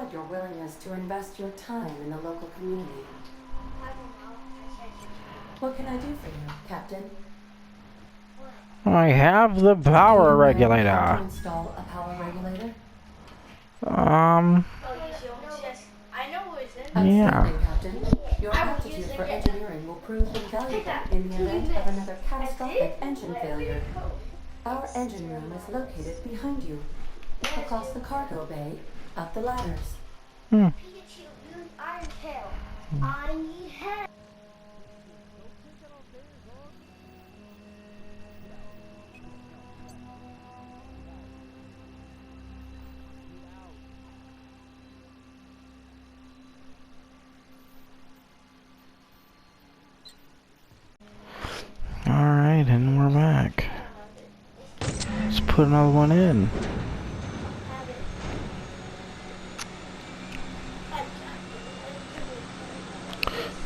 applaud your willingness to invest your time in the local community. What can I do for you, Captain? I have the power Do you know regulator. how to install a power regulator? Yeah. Outstanding, Captain. Your aptitude for engineering will prove invaluable in the event of another catastrophic engine failure. Our engine room is located behind you, across the cargo bay, up the ladders. Hmm. Alright, and we're back. Let's put another one in.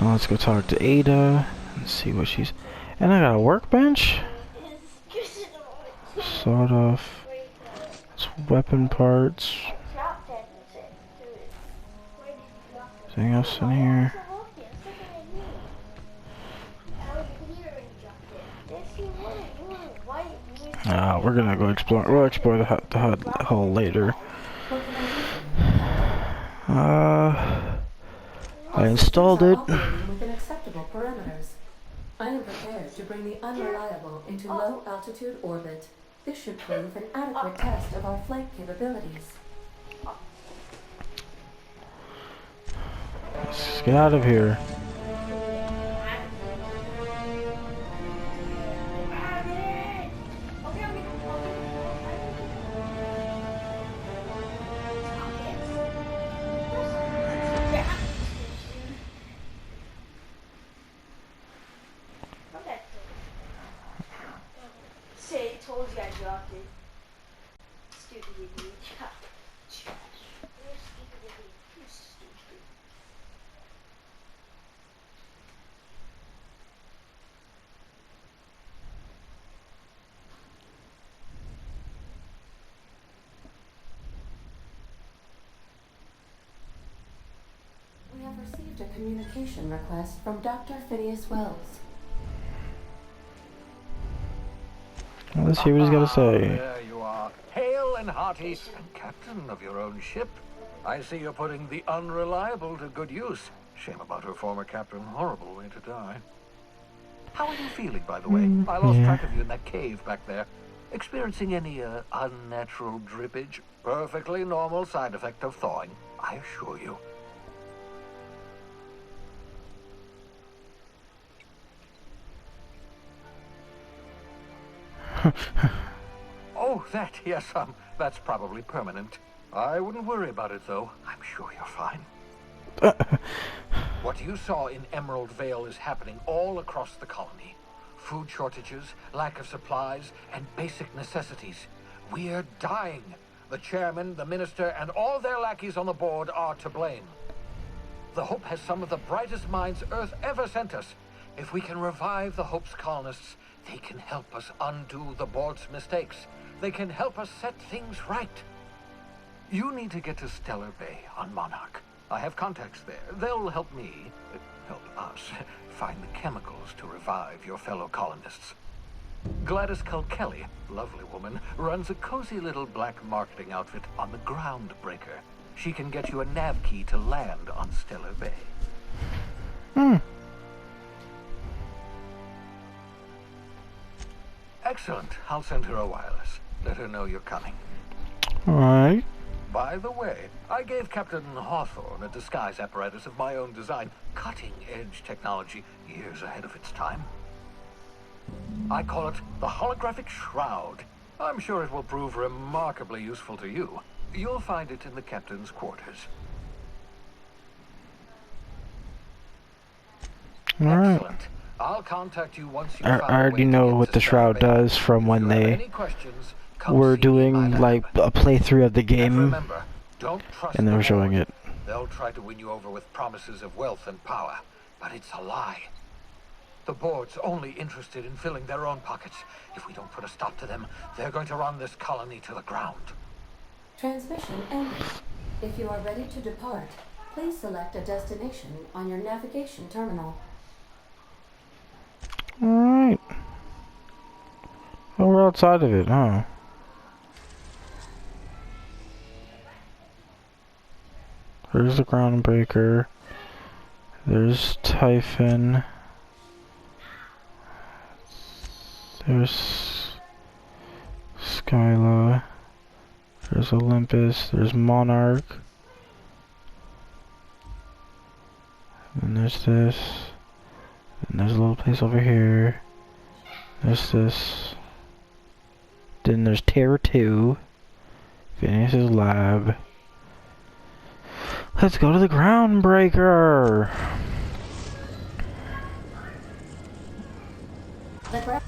Now let's go talk to Ada and see what she's... And I got a workbench? Sawed off. It's weapon parts. Anything else in here? We're gonna go explore. We'll explore the hull later. I installed it. Within acceptable parameters. I am prepared to bring the unreliable into low altitude orbit. This should prove an adequate test of our flight capabilities. Let's get out of here. Told you I dropped it. Stupid idiot. You're stupid. We have received a communication request from Dr. Phineas Wells. Let's see what he's got to say. There you are, hale and hearty, and captain of your own ship. I see you're putting the unreliable to good use. Shame about her former captain. Horrible way to die. How are you feeling, by the way? I lost track of you in that cave back there. Experiencing any unnatural drippage? Perfectly normal side effect of thawing, I assure you. Oh, that, yes, that's probably permanent. I wouldn't worry about it, though. I'm sure you're fine. What you saw in Emerald Vale is happening all across the colony. Food shortages, lack of supplies, and basic necessities. We're dying. The chairman, the minister, and all their lackeys on the board are to blame. The Hope has some of the brightest minds Earth ever sent us. If we can revive the Hope's colonists, they can help us undo the board's mistakes. They can help us set things right. You need to get to Stellar Bay on Monarch. I have contacts there. They'll help me, help us, find the chemicals to revive your fellow colonists. Gladys Kilkelly, lovely woman, runs a cozy little black marketing outfit on the Groundbreaker. She can get you a nav key to land on Stellar Bay. Excellent. I'll send her a wireless. Let her know you're coming. Alright. By the way, I gave Captain Hawthorne a disguise apparatus of my own design. Cutting-edge technology, years ahead of its time. I call it the Holographic Shroud. I'm sure it will prove remarkably useful to you. You'll find it in the captain's quarters. Alright. Excellent. I'll contact you once you I already know what the shroud does from when they were doing like a playthrough of the game, remember, don't trust and they the were showing board. it. They'll try to win you over with promises of wealth and power, but it's a lie. The board's only interested in filling their own pockets. If we don't put a stop to them, they're going to run this colony to the ground. Transmission ended. If you are ready to depart, please select a destination on your navigation terminal. Alright. Oh, we're outside of it, huh? There's the groundbreaker. There's Typhon. There's Skyla. There's Olympus. There's Monarch. And there's this. And there's a little place over here. There's this. Then there's Terror 2. Phineas's lab. Let's go to the groundbreaker. The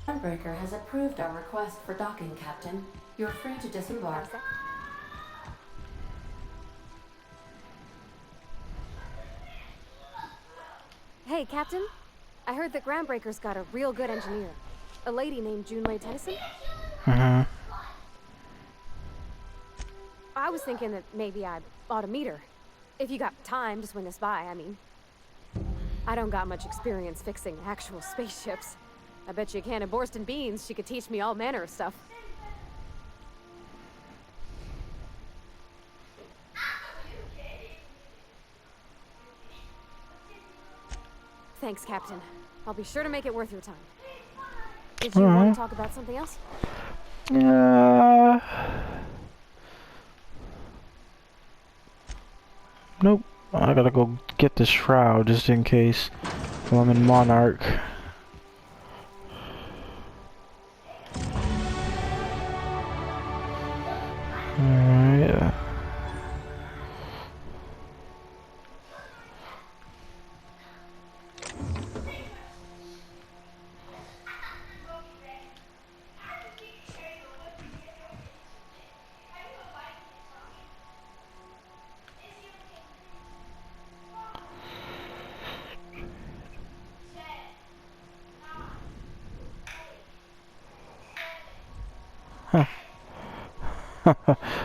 groundbreaker has approved our request for docking, Captain. You're free to disembark. Hey, Captain. I heard that Groundbreaker's got a real good engineer. A lady named Junlei Tennyson? I was thinking that maybe I ought to meet her. If you got time to swing us by, I mean. I don't got much experience fixing actual spaceships. I bet you a can of Borston beans she could teach me all manner of stuff. Thanks, Captain. I'll be sure to make it worth your time. Did you want to talk about something else? Nope. I gotta go get the shroud just in case while I'm in Monarch. Alright.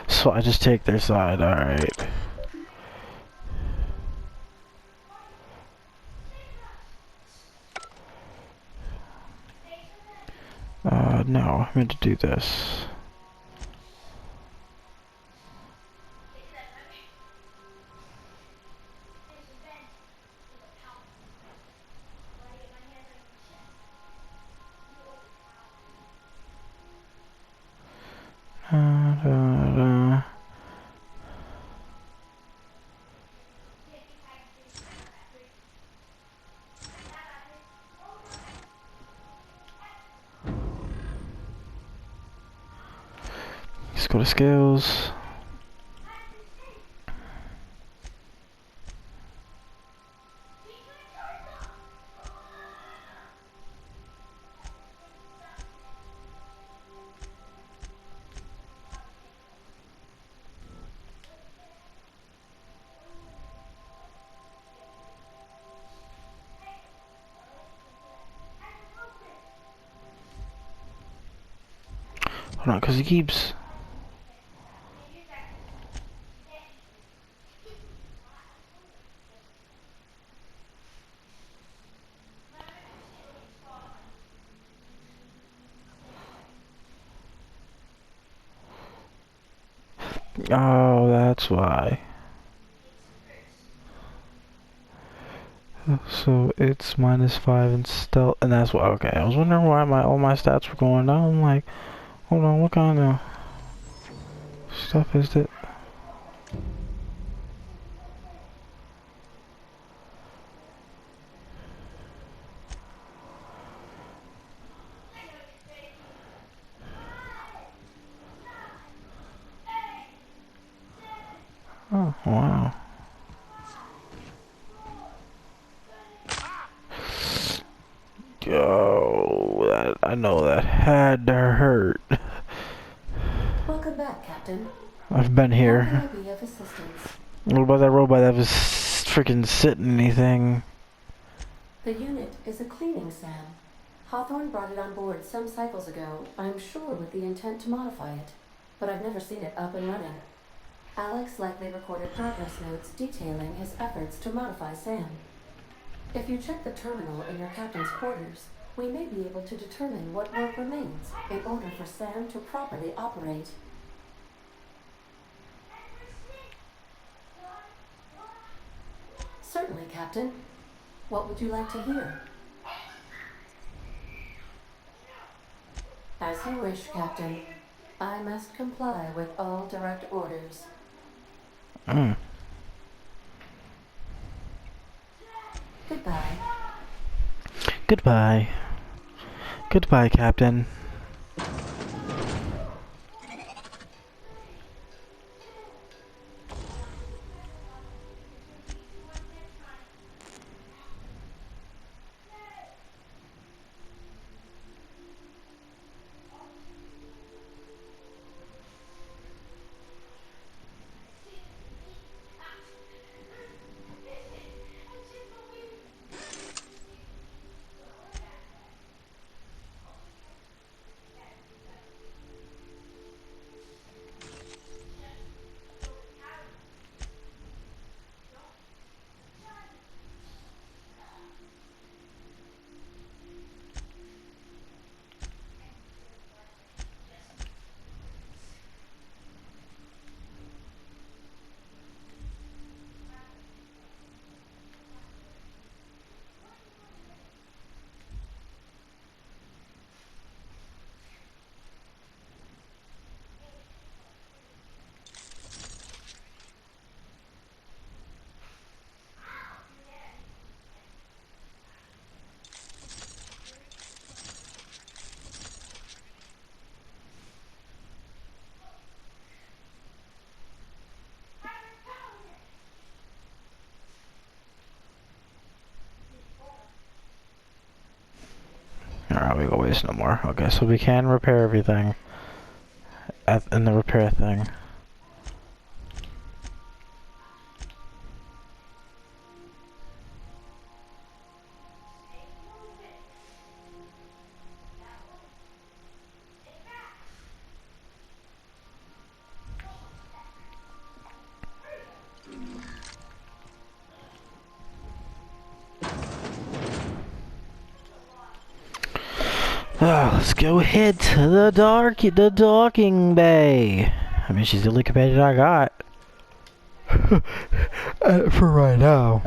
So I just take their side, alright. No, I meant to do this. Let's go to skills. Hold on, because he keeps... Oh, that's why. So it's -5 in stealth, and that's why. Okay, I was wondering why all my stats were going down. I'm like, hold on, what kind of stuff is it? Oh, wow. Yo, that, I know that had to hurt. Welcome back, Captain. I've been here. How can I be of assistance? What about that robot that was freaking sitting anything? The unit is a cleaning SAM. Hawthorne brought it on board some cycles ago, I'm sure with the intent to modify it. But I've never seen it up and running. Alex likely recorded progress notes detailing his efforts to modify Sam. If you check the terminal in your captain's quarters, we may be able to determine what work remains in order for Sam to properly operate. Certainly, Captain. What would you like to hear? As you wish, Captain. I must comply with all direct orders. Goodbye. Goodbye. Goodbye, Captain. Alright, we go waste no more. Okay, so we can repair everything in the repair thing. Let's go head to the docking bay. I mean, she's the only companion I got. For right now.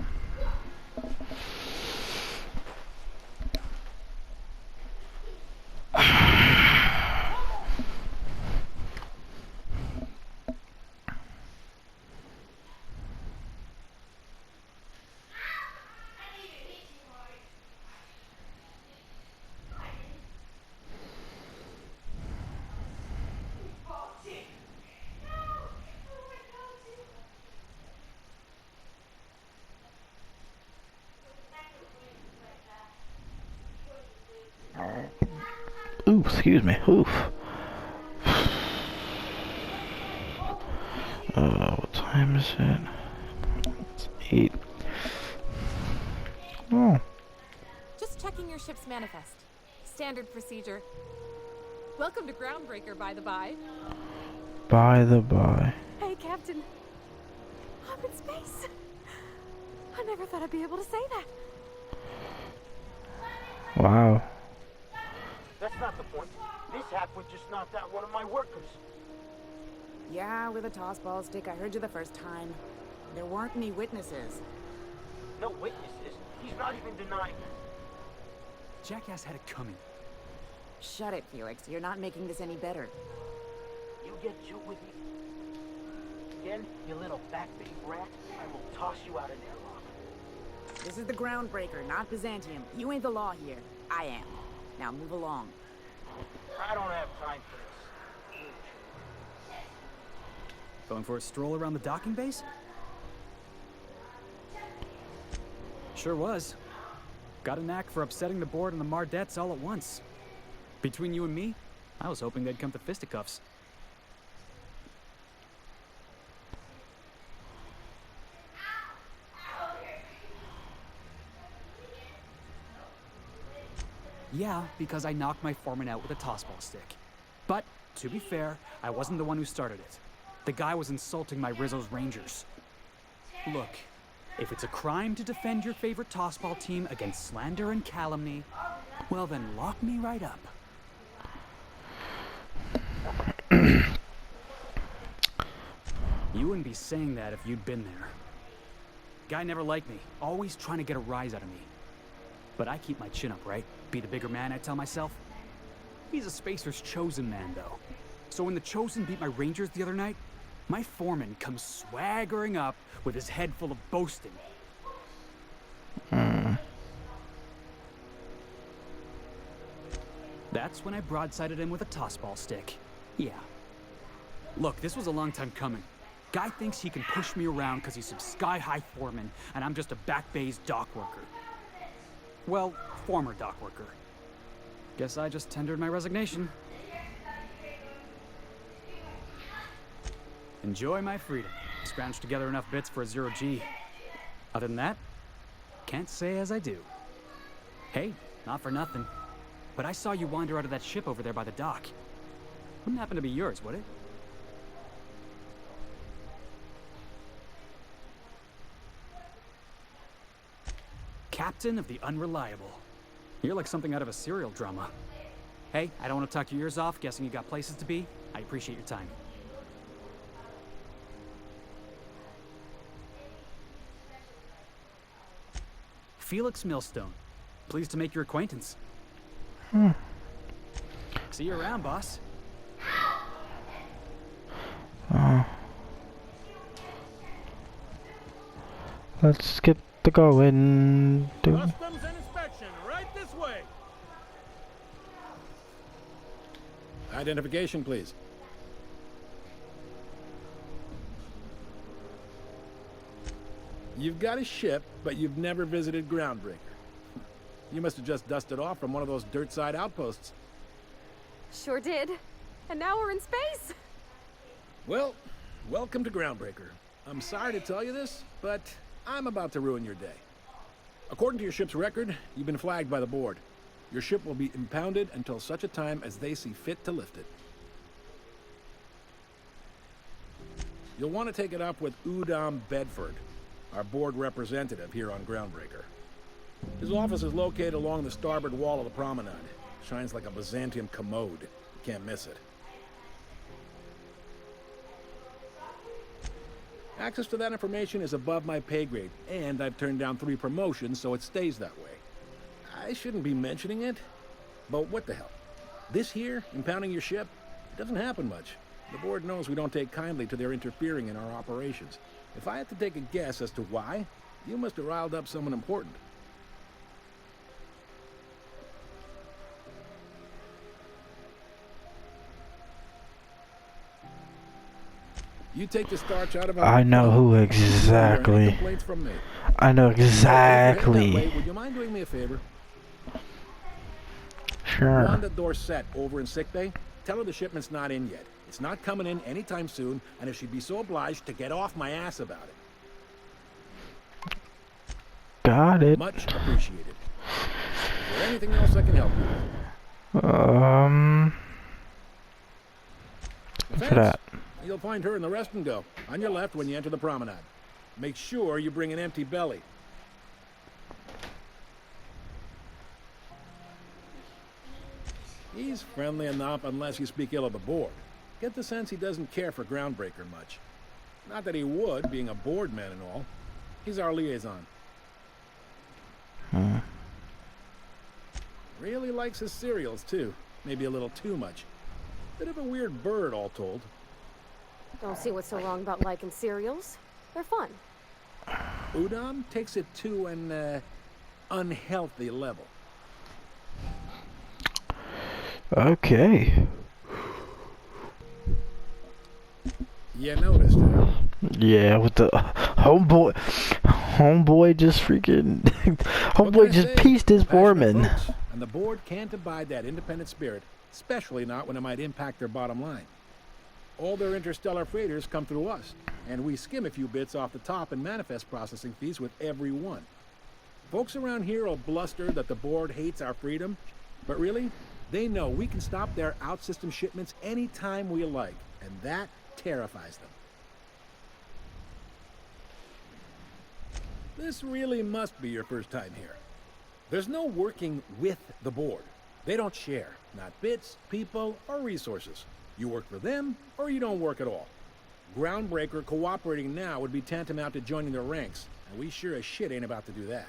Ooh, excuse me. Oof. What time is it? It's 8. Oh. Just checking your ship's manifest. Standard procedure. Welcome to Groundbreaker, by the by. By the by. Hey, Captain. I'm in space. I never thought I'd be able to say that. Wow. That's not the point. This hack was just knocked out one of my workers. Yeah, with a tossball stick. I heard you the first time. There weren't any witnesses. No witnesses. He's not even denying it. Jackass had it coming. Shut it, Felix. You're not making this any better. You get juked with me again, you little backbait rat, I will toss you out an airlock. This is the Groundbreaker, not Byzantium. You ain't the law here. I am. Now move along. I don't have time for this. Going for a stroll around the docking base? Sure was. Got a knack for upsetting the board and the Mardettes all at once. Between you and me, I was hoping they'd come to fisticuffs. Yeah, because I knocked my foreman out with a tossball stick. But, to be fair, I wasn't the one who started it. The guy was insulting my Rizzo's Rangers. Look, if it's a crime to defend your favorite tossball team against slander and calumny, well then lock me right up. You wouldn't be saying that if you'd been there. Guy never liked me, always trying to get a rise out of me. But I keep my chin up, right? Be the bigger man, I tell myself. He's a Spacer's chosen man, though. So when the Chosen beat my Rangers the other night, my foreman comes swaggering up with his head full of boasting. That's when I broadsided him with a tossball stick. Yeah. Look, this was a long time coming. Guy thinks he can push me around because he's some sky-high foreman, and I'm just a back bay's dock worker. Well, former dock worker. Guess I just tendered my resignation. Enjoy my freedom. Scrounged together enough bits for a 0G. Other than that, can't say as I do. Hey, not for nothing, but I saw you wander out of that ship over there by the dock. Wouldn't happen to be yours, would it? Captain of the Unreliable. You're like something out of a serial drama. Hey, I don't want to talk your ears off, guessing you got places to be. I appreciate your time. Felix Millstone. Pleased to make your acquaintance. See you around, boss. Let's get the going. Customs and inspection, right this way. Identification, please. You've got a ship, but you've never visited Groundbreaker. You must have just dusted off from one of those dirt-side outposts. Sure did. And now we're in space. Well, welcome to Groundbreaker. I'm sorry to tell you this, but I'm about to ruin your day. According to your ship's record, you've been flagged by the board. Your ship will be impounded until such a time as they see fit to lift it. You'll want to take it up with Udom Bedford, our board representative here on Groundbreaker. His office is located along the starboard wall of the promenade. Shines like a Byzantium commode. You can't miss it. Access to that information is above my pay grade, and I've turned down 3 promotions, so it stays that way. I shouldn't be mentioning it, but what the hell? This here, impounding your ship, it doesn't happen much. The board knows we don't take kindly to their interfering in our operations. If I had to take a guess as to why, you must have riled up someone important. You take the starch out of I know who exactly. complaints from me. I know exactly. Would you mind doing me a favor? Sure. Wanda Dorset over in sickbay. Tell her the shipment's not in yet. It's not coming in anytime soon, and if she'd be so obliged to get off my ass about it. Got it. Much appreciated. Is there anything else I can help you with? For that. You'll find her in the rest and go, on your left when you enter the promenade. Make sure you bring an empty belly. He's friendly enough unless you speak ill of the board. Get the sense he doesn't care for Groundbreaker much. Not that he would, being a board man and all. He's our liaison. Really likes his cereals, too. Maybe a little too much. Bit of a weird bird, all told. Don't see what's so wrong about liking cereals. They're fun. Udom takes it to an unhealthy level. Okay. You noticed, huh? Yeah, with the homeboy just freaking homeboy just pieced his foreman. And the board can't abide that independent spirit, especially not when it might impact their bottom line. All their interstellar freighters come through us, and we skim a few bits off the top in manifest processing fees with every one. Folks around here will bluster that the board hates our freedom, But really, they know we can stop their out-system shipments anytime we like, and that terrifies them. This really must be your first time here. There's no working with the board. They don't share, not bits, people, or resources. You work for them, or you don't work at all. Groundbreaker cooperating now would be tantamount to joining their ranks, and we sure as shit ain't about to do that.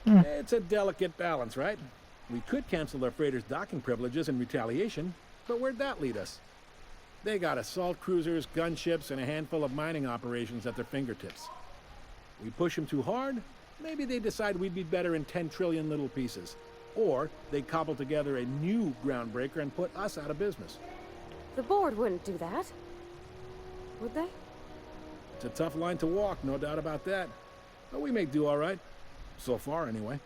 It's a delicate balance, right? We could cancel their freighters' docking privileges in retaliation, but where'd that lead us? They got assault cruisers, gunships, and a handful of mining operations at their fingertips. We push them too hard, maybe they decide we'd be better in 10 trillion little pieces. Or they cobble together a new groundbreaker and put us out of business. The board wouldn't do that. Would they? It's a tough line to walk, no doubt about that. But we make do all right. So far, anyway.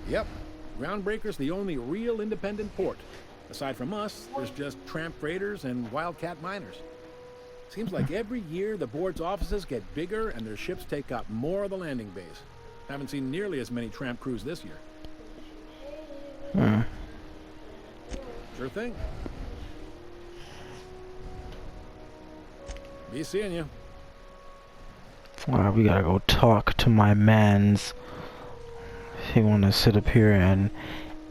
Yep. Groundbreaker's the only real independent port. Aside from us, there's just tramp freighters and wildcat miners. Seems like every year the board's offices get bigger and their ships take up more of the landing bays. Haven't seen nearly as many tramp crews this year. Sure thing. Be seeing you. Alright, we gotta go talk to my mans. He wanna sit up here and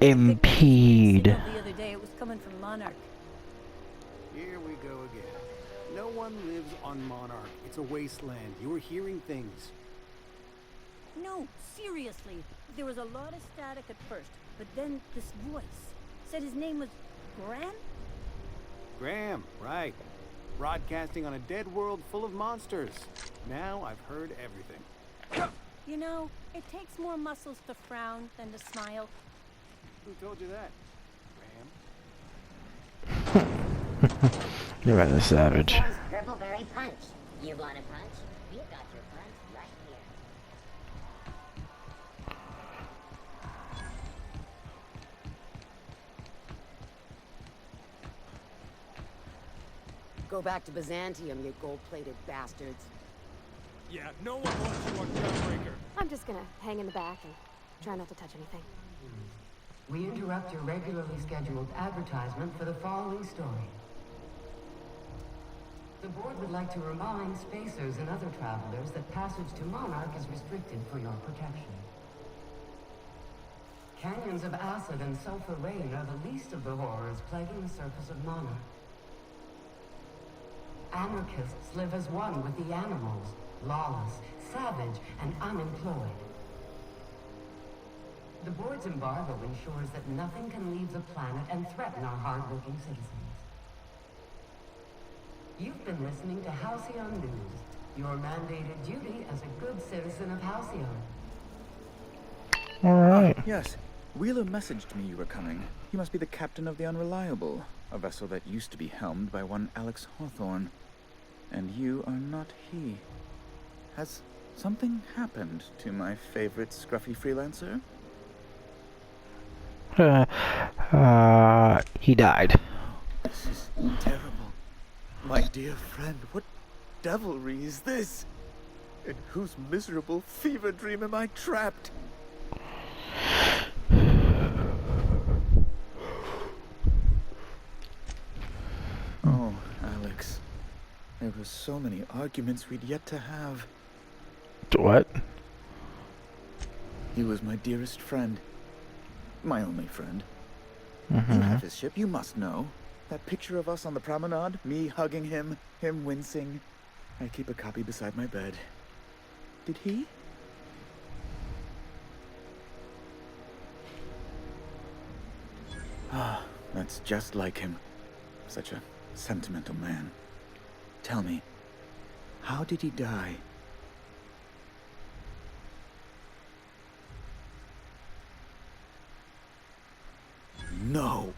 impede. The other day it was coming from Monarch. Here we go again. No one lives on Monarch. It's a wasteland. You're hearing things. No, seriously. There was a lot of static at first, but then this voice said his name was Graham? Graham, right. Broadcasting on a dead world full of monsters. Now I've heard everything. You know, it takes more muscles to frown than to smile. Who told you that, Graham? You're rather savage. Purpleberry punch. You want a punch? We've got your punch right here. Go back to Byzantium, you gold-plated bastards. Yeah, no one wants you on Groundbreaker. I'm just gonna hang in the back and try not to touch anything. We interrupt your regularly scheduled advertisement for the following story. The board would like to remind spacers and other travelers that passage to Monarch is restricted for your protection. Canyons of acid and sulfur rain are the least of the horrors plaguing the surface of Monarch. Anarchists live as one with the animals, lawless, savage, and unemployed. The board's embargo ensures that nothing can leave the planet and threaten our hard-working citizens. You've been listening to Halcyon News, your mandated duty as a good citizen of Halcyon. Alright. Yes. Wheeler messaged me you were coming. You must be the captain of the Unreliable, a vessel that used to be helmed by one Alex Hawthorne. And you are not he. Has something happened to my favorite scruffy freelancer? He died. This is terrible. My dear friend, what devilry is this? In whose miserable fever dream am I trapped? Oh, Alex. There were so many arguments we'd yet to have. What? He was my dearest friend. My only friend. Mm-hmm. You have his ship, you must know. That picture of us on the promenade, me hugging him, him wincing. I keep a copy beside my bed. Did he? Ah, that's just like him. Such a sentimental man. Tell me, how did he die? No!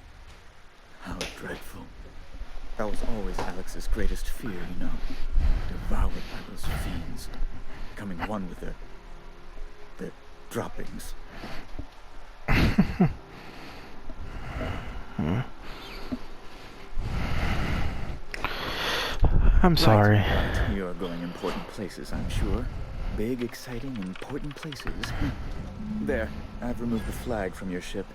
How dreadful. That was always Alex's greatest fear, you know. Devoured by those fiends. Becoming one with their droppings. I'm sorry. Right. You're going important places, I'm sure. Big, exciting, important places. There, I've removed the flag from your ship.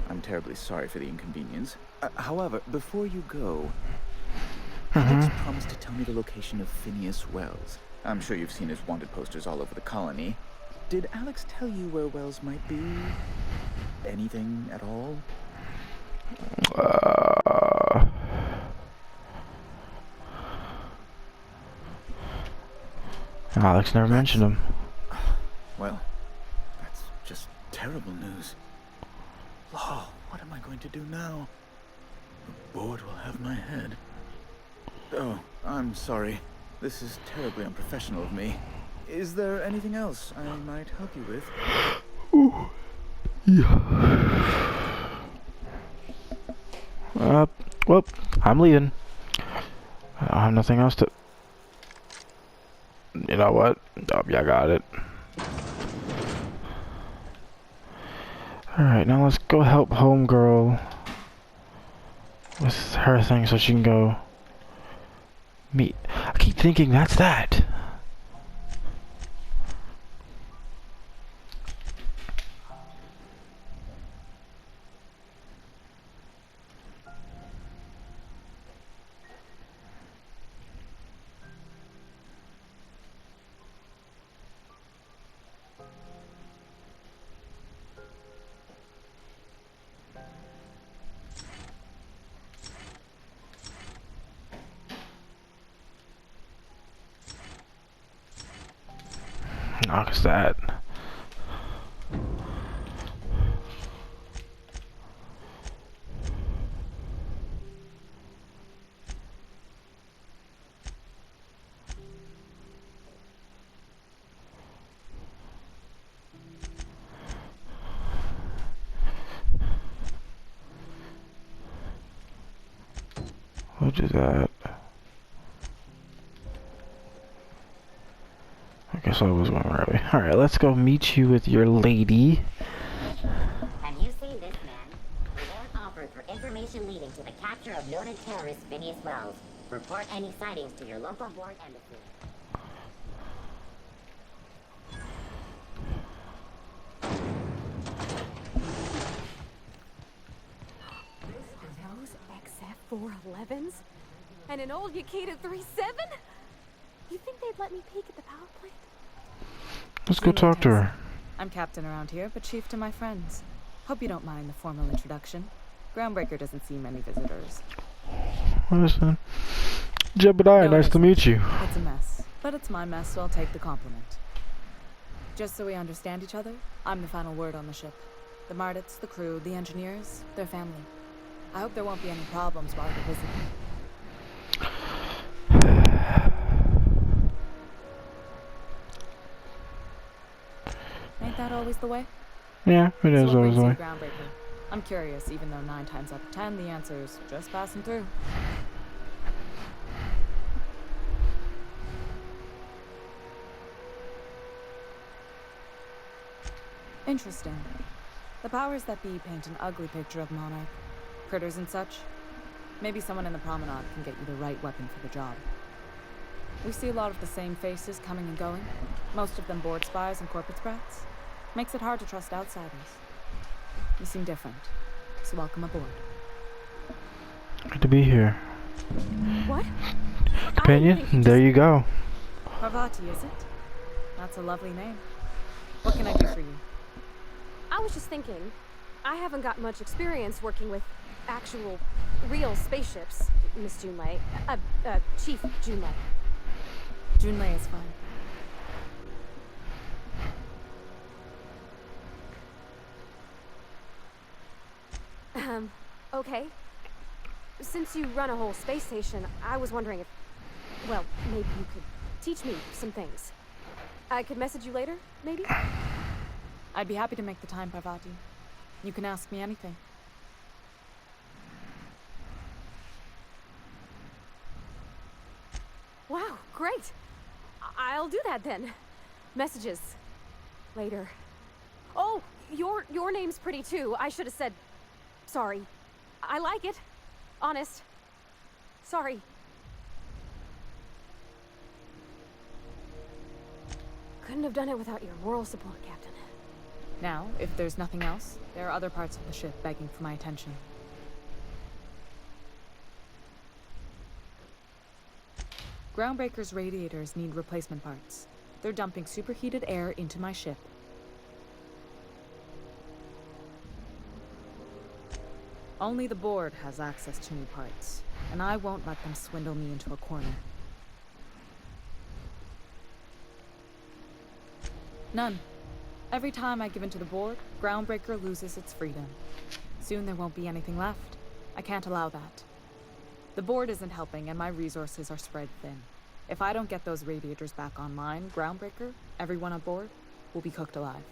I'm terribly sorry for the inconvenience. However, before you go, Alex promised to tell me the location of Phineas Wells. I'm sure you've seen his wanted posters all over the colony. Did Alex tell you where Wells might be? Anything at all? Alex never mentioned him. Well, that's just terrible news. Oh, what am I going to do now? The board will have my head. Oh, I'm sorry. This is terribly unprofessional of me. Is there anything else I might help you with? Well, I'm leaving. I don't have nothing else to... You know what? Oh, yeah, I got it. Alright, now let's go help homegirl with her thing so she can go meet. I keep thinking that's that. Knock that. We'll do that. I guess I was going right. Alright, let's go meet you with your lady. Have you seen this man? Reward offered for information leading to the capture of noted terrorist Phineas Wells. Report any sightings to your local board embassy. Those XF411s? And an old Yakita 37? You think they'd let me peek at the power plant? Let's go talk to her. I'm captain around here, but chief to my friends. Hope you don't mind the formal introduction. Groundbreaker doesn't see many visitors. Listen. Jebediah, nice to meet you. It's a mess, but it's my mess, so I'll take the compliment. Just so we understand each other, I'm the final word on the ship. The Mardits, the crew, the engineers, their family. I hope there won't be any problems while you're visiting. Ain't that always the way? Yeah, it is So always the way. Groundbreaker? I'm curious, even though 9 times out of 10 the answer's just passing through. Interesting. The powers that be paint an ugly picture of Monarch. Critters and such. Maybe someone in the promenade can get you the right weapon for the job. We see a lot of the same faces coming and going. Most of them board spies and corporate sprats. Makes it hard to trust outsiders. You seem different, so welcome aboard. Good to be here. What? Companion, there you go. Parvati, is it? That's a lovely name. What can I do for you? I was just thinking, I haven't got much experience working with actual, real spaceships, Miss Junlei. Chief Junlei. Junlei is fine. Okay. Since you run a whole space station, I was wondering if, well, maybe you could teach me some things. I could message you later, maybe? I'd be happy to make the time, Parvati. You can ask me anything. Wow, great. I'll do that then. Messages. Later. Oh, your name's pretty too. I should have said sorry. I like it. Honest. Sorry. Couldn't have done it without your moral support, Captain. Now, if there's nothing else, there are other parts of the ship begging for my attention. Groundbreaker's radiators need replacement parts. They're dumping superheated air into my ship. Only the board has access to new parts, and I won't let them swindle me into a corner. None. Every time I give in to the board, Groundbreaker loses its freedom. Soon there won't be anything left. I can't allow that. The board isn't helping, and my resources are spread thin. If I don't get those radiators back online, Groundbreaker, everyone on board, will be cooked alive.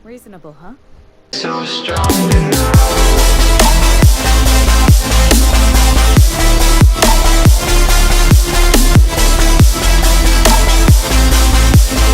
Reasonable, huh? So strong.